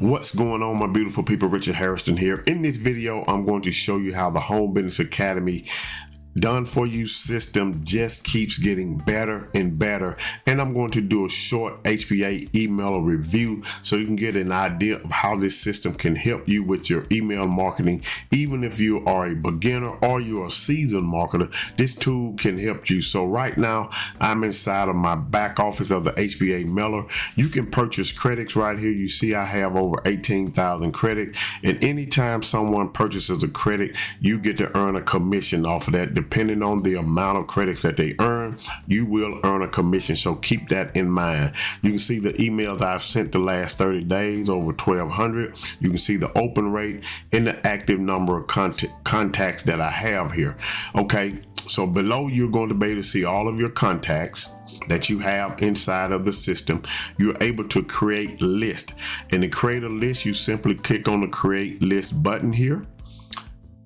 What's going on, my beautiful people? Richard Hairston here. In this video, I'm going to show you how the Home Business Academy done for you system just keeps getting better and better, and I'm going to do a short HBA email review so you can get an idea of how this system can help you with your email marketing. Even if you are a beginner or you're a seasoned marketer, this tool can help you. So right now I'm inside of my back office of the HBA mailer. You can purchase credits right here. You see I have over 18,000 credits, and anytime someone purchases a credit, you get to earn a commission off of that. Depending on the amount of credits that they earn, you will earn a commission. So keep that in mind. You can see the emails I've sent the last 30 days, over 1,200. You can see the open rate and the active number of contacts that I have here. Okay, so below you're going to be able to see all of your contacts that you have inside of the system. You're able to create list, and to create a list, you simply click on the create list button here.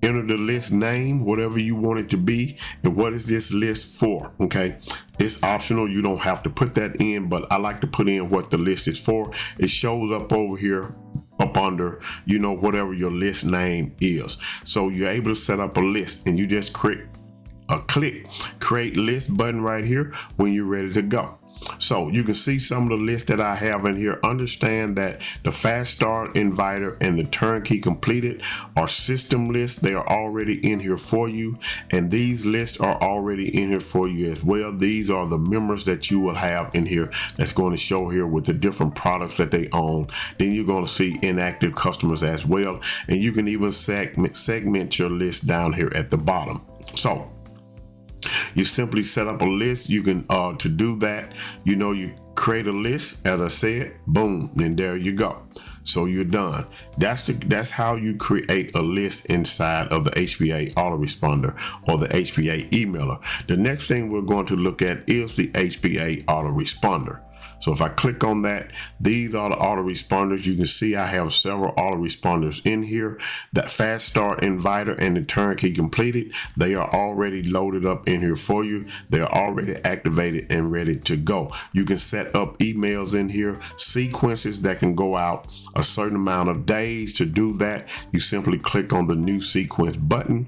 Enter the list name, whatever you want it to be, and what is this list for. Okay, it's optional, you don't have to put that in, but I like to put in what the list is for. It shows up over here up under, whatever your list name is. So you're able to set up a list, and you just click create list button right here when you're ready to go. So you can see some of the lists that I have in here. Understand that the fast start, inviter, and the turnkey completed are system lists. They are already in here for you, and these lists are already in here for you as well. These are the members that you will have in here that's going to show here with the different products that they own. Then you're going to see inactive customers as well, and you can even segment your list down here at the bottom. So you simply set up a list. You can to do that, you create a list, as I said, boom, and there you go. So you're done. That's how you create a list inside of the HBA Autoresponder or the HBA emailer. The next thing we're going to look at is the HBA Autoresponder. So if I click on that, these are the autoresponders. You can see I have several autoresponders in here. That fast start, inviter, and the turnkey completed, they are already loaded up in here for you. They are already activated and ready to go. You can set up emails in here, sequences that can go out a certain amount of days. To do that, you simply click on the new sequence button,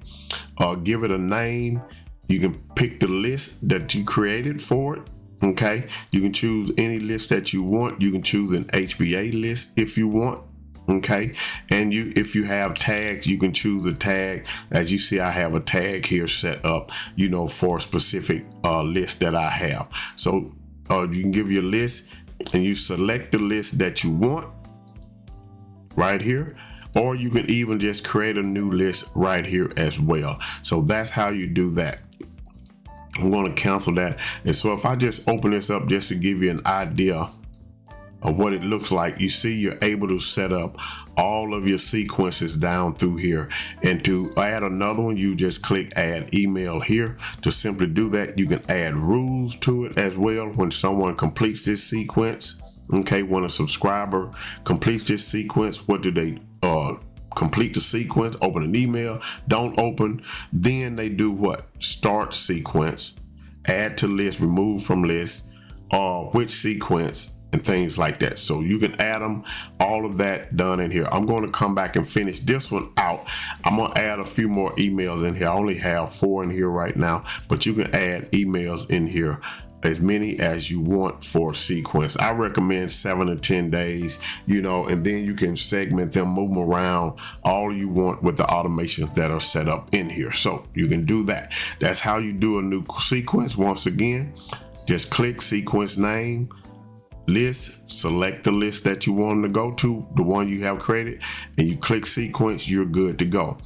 give it a name. You can pick the list that you created for it. Okay, you can choose any list that you want. You can choose an HBA list if you want. Okay, and if you have tags, you can choose a tag. As you see, I have a tag here set up, for a specific list that I have. So you can give your list, and you select the list that you want right here, or you can even just create a new list right here as well. So that's how you do that. I'm going to cancel that. And so if I just open this up just to give you an idea of what it looks like, you see you're able to set up all of your sequences down through here. And to add another one, you just click add email here. To simply do that, you can add rules to it as well. When someone completes this sequence, okay, when a subscriber completes this sequence, what do they complete the sequence? Open an email, don't open. Then they do what? Start sequence, add to list, remove from list, which sequence, and things like that. So you can add them, all of that done in here. I'm going to come back and finish this one out. I'm going to add a few more emails in here. I only have 4 in here right now, but you can add emails in here, as many as you want for sequence. I recommend 7 to 10 days, and then you can segment them, move them around all you want with the automations that are set up in here. So you can do that. That's how you do a new sequence. Once again, just click sequence name, list, select the list that you want to go to, the one you have created, and you click sequence, you're good to go.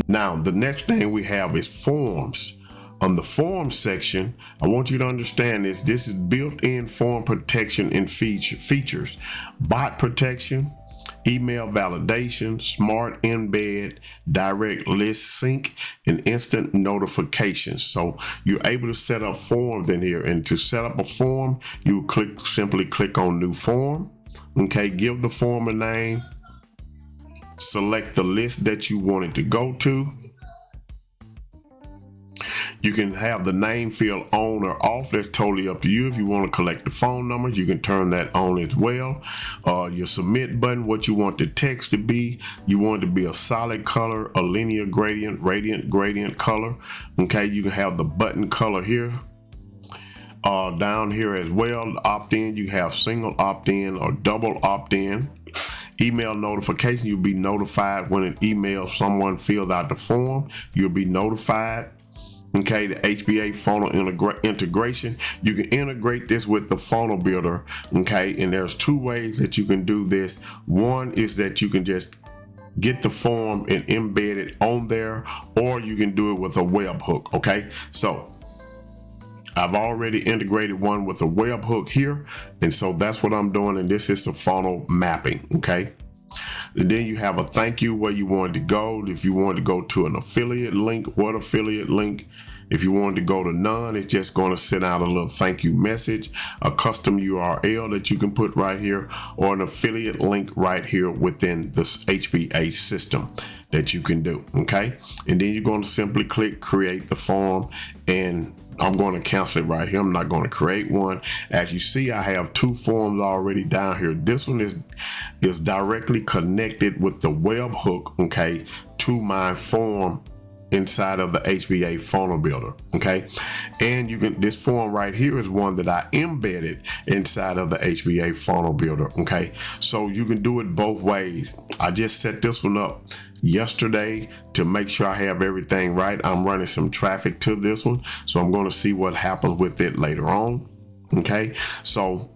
Now, the next thing we have is forms. On the form section, I want you to understand this. This is built-in form protection and features. Bot protection, email validation, smart embed, direct list sync, and instant notifications. So you're able to set up forms in here. And to set up a form, you simply click on new form. Okay, give the form a name. Select the list that you want it to go to. You can have the name field on or off. That's totally up to you. If you want to collect the phone numbers, you can turn that on as well. Your submit button, what you want the text to be. You want it to be a solid color, a linear gradient, radiant gradient color. Okay, you can have the button color here. Down here as well, opt-in, you have single opt-in or double opt-in. Email notification, you'll be notified when an email someone filled out the form. You'll be notified. Okay, the HBA funnel integration, you can integrate this with the funnel builder. Okay, and there's two ways that you can do this. One is that you can just get the form and embed it on there, or you can do it with a webhook. Okay, so I've already integrated one with a webhook here, and so that's what I'm doing, and this is the funnel mapping. Okay, and then you have a thank you where you want to go. If you want to go to an affiliate link, what affiliate link? If you want to go to none, it's just going to send out a little thank you message, a custom URL that you can put right here, or an affiliate link right here within this HBA system that you can do. Okay, and then you're going to simply click create the form, and I'm going to cancel it right here. I'm not going to create one. As you see, I have two forms already down here. This one is directly connected with the webhook, okay, to my form inside of the HBA funnel builder. Okay, and you can, this form right here is one that I embedded inside of the HBA funnel builder. Okay, so you can do it both ways. I just set this one up yesterday to make sure I have everything right. I'm running some traffic to this one, so I'm going to see what happens with it later on. Okay, so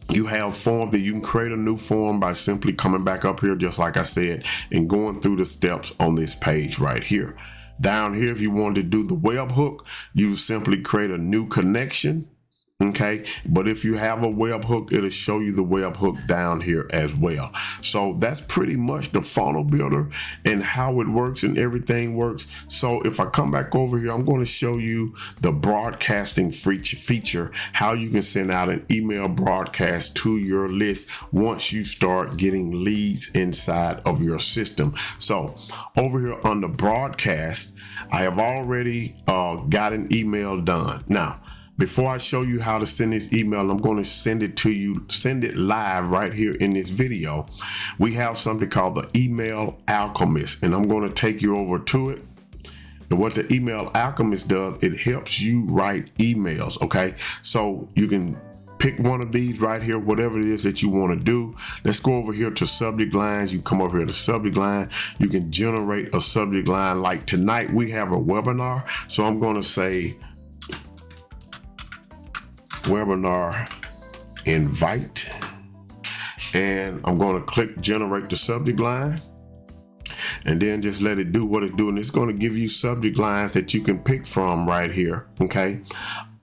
you have forms that you can create a new form by simply coming back up here, just like I said, and going through the steps on this page right here. Down here, if you want to do the webhook, you simply create a new connection. Okay, but if you have a webhook, it'll show you the webhook down here as well. So that's pretty much the funnel builder and how it works and everything works. So if I come back over here, I'm going to show you the broadcasting feature, how you can send out an email broadcast to your list once you start getting leads inside of your system. So over here on the broadcast, I have already got an email done. Now, before I show you how to send this email, I'm going to send it to you, send it live right here in this video. We have something called the Email Alchemist, and I'm going to take you over to it. And what the Email Alchemist does, it helps you write emails. Okay, so you can pick one of these right here, whatever it is that you want to do. Let's go over here to subject lines. You come over here to subject line. You can generate a subject line. Like tonight, we have a webinar, so I'm going to say webinar invite, and I'm going to click generate the subject line, and then just let it do what it do, and it's going to give you subject lines that you can pick from right here. Okay,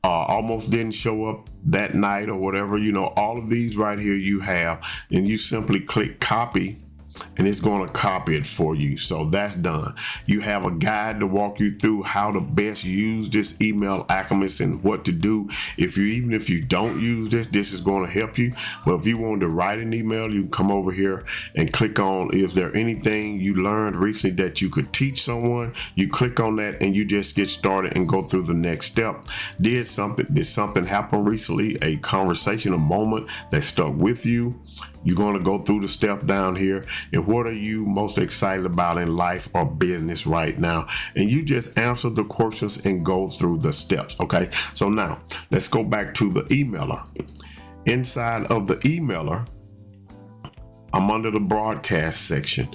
almost didn't show up that night or whatever, you know, all of these right here you have, and you simply click copy, and it's going to copy it for you. So that's done. You have a guide to walk you through how to best use this Email Alchemist and what to do. Even if you don't use this is going to help you. But if you want to write an email, you can come over here and click on, is there anything you learned recently that you could teach someone? You click on that and you just get started and go through the next step. Did something happen recently? A conversation, a moment that stuck with you? You're going to go through the step down here, and what are you most excited about in life or business right now? And you just answer the questions and go through the steps. Okay, so now let's go back to the emailer. Inside of the emailer, I'm under the broadcast section.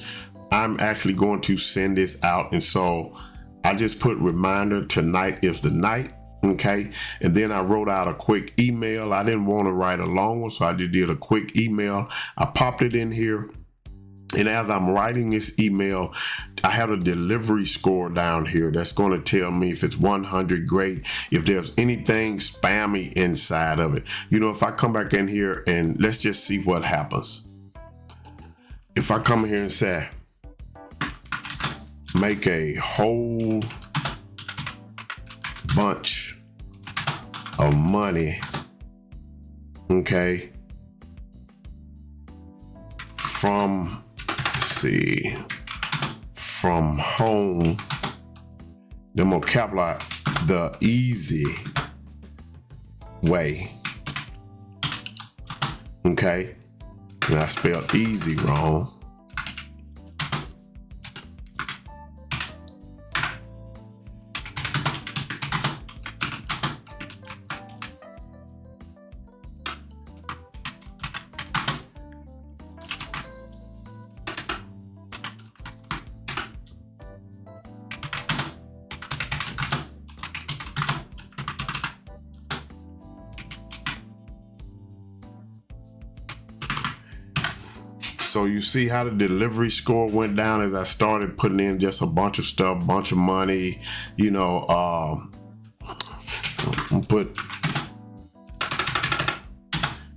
I'm actually going to send this out, and so I just put reminder, tonight is the night. Okay, and then I wrote out a quick email. I didn't want to write a long one, so I just did a quick email. I popped it in here, and as I'm writing this email, I have a delivery score down here that's going to tell me if it's 100, great. If there's anything spammy inside of it, you know, if I come back in here and let's just see what happens. If I come here and say, make a whole bunch of money, okay, from home, then I'm gonna capitalize the easy way. Okay, and I spelled easy wrong. So you see how the delivery score went down as I started putting in just a bunch of stuff, bunch of money, you know,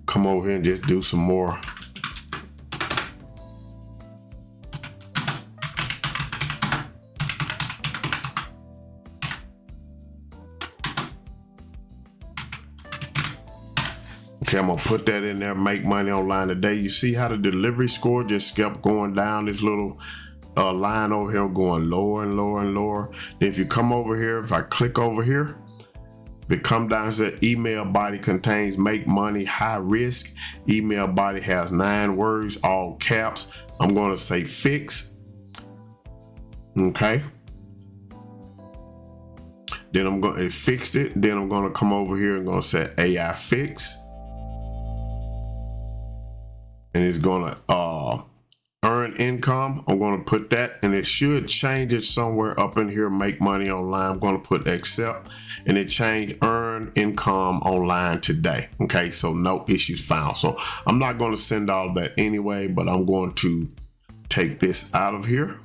come over here and just do some more. Okay, I'm gonna put that in there, make money online today. You see how the delivery score just kept going down, this little line over here going lower and lower and lower. Then if you come over here, if I click over here, if it come down to email body contains make money high risk. Email body has 9 words, all caps. I'm gonna say fix. Okay. Then it fixed it. Then I'm gonna come over here and gonna say AI fix. And it's gonna earn income. I'm gonna put that, and it should change it somewhere up in here, make money online. I'm gonna put accept, and it changed earn income online today. Okay, so no issues found. So I'm not gonna send all of that anyway, but I'm going to take this out of here.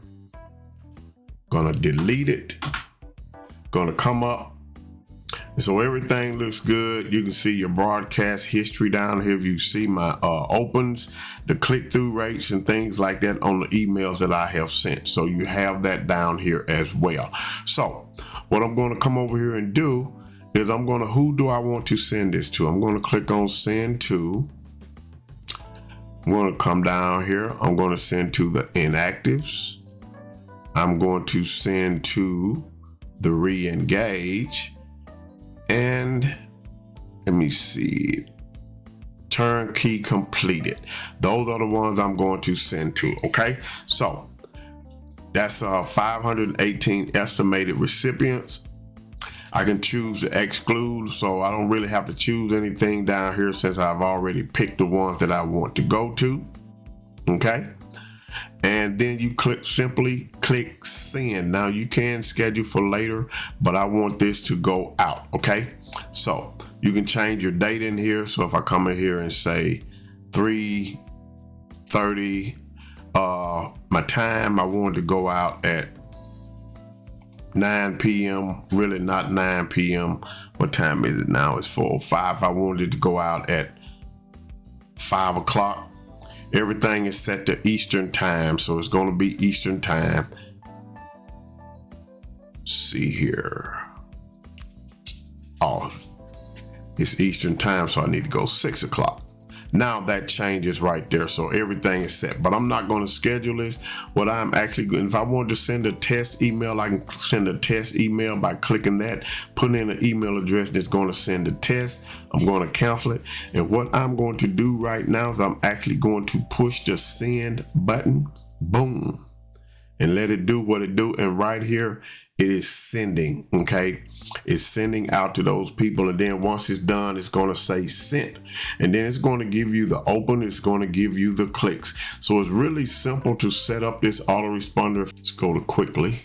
Gonna delete it. Gonna come up. So everything looks good. You can see your broadcast history down here. If you see my opens, the click-through rates and things like that on the emails that I have sent. So you have that down here as well. So what I'm going to come over here and do is who do I want to send this to? I'm going to click on send to. I'm going to come down here. I'm going to send to the inactives. I'm going to send to the re-engage. And let me see, turnkey completed. Those are the ones I'm going to send to. Okay, so that's 518 estimated recipients. I can choose to exclude, so I don't really have to choose anything down here since I've already picked the ones that I want to go to. Okay, and then you simply click send. Now you can schedule for later, but I want this to go out. Okay, so you can change your date in here. So if I come in here and say 3:30, my time, I wanted to go out at 9 p.m. Really not 9 p.m. What time is it now? It's 4:05. I wanted it to go out at 5 o'clock. Everything is set to Eastern time, so it's going to be Eastern time. See here. Oh, it's Eastern time, so I need to go 6 o'clock. Now that changes right there, so everything is set. But I'm not going to schedule this. What I'm actually going, if I wanted to send a test email, I can send a test email by clicking that, putting in an email address that's going to send a test. I'm going to cancel it. And what I'm going to do right now is I'm actually going to push the send button, boom, and let it do what it do. And right here, it is sending. Okay, it's sending out to those people, and then once it's done, it's going to say sent, and then it's going to give you the open, it's going to give you the clicks. So it's really simple to set up this autoresponder. Let's go to quickly,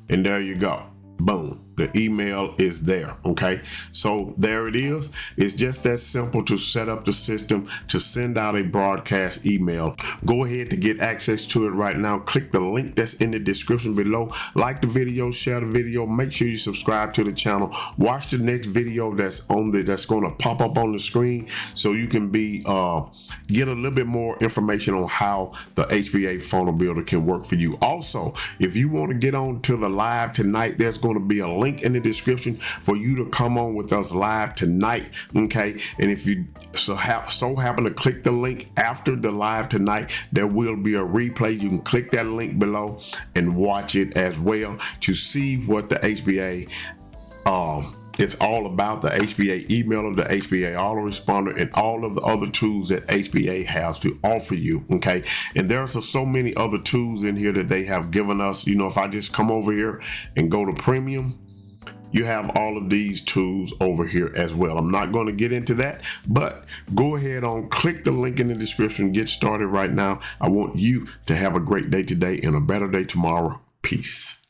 and there you go, boom, the email is there. Okay, so there it is. It's just that simple to set up the system to send out a broadcast email. Go ahead to get access to it right now. Click the link that's in the description below. Like the video, share the video, make sure you subscribe to the channel. Watch the next video that's going to pop up on the screen, so you can get a little bit more information on how the HBA funnel builder can work for you. Also, if you want to get on to the live tonight, there's going to be a link in the description for you to come on with us live tonight. Okay, and if you so happen to click the link after the live tonight, there will be a replay. You can click that link below and watch it as well to see what the HBA It's all about the HBA emailer, the HBA Autoresponder, and all of the other tools that HBA has to offer you. Okay, and there's so many other tools in here that they have given us. You know, if I just come over here and go to premium, you have all of these tools over here as well. I'm not going to get into that, but go ahead on, click the link in the description, get started right now. I want you to have a great day today and a better day tomorrow. Peace.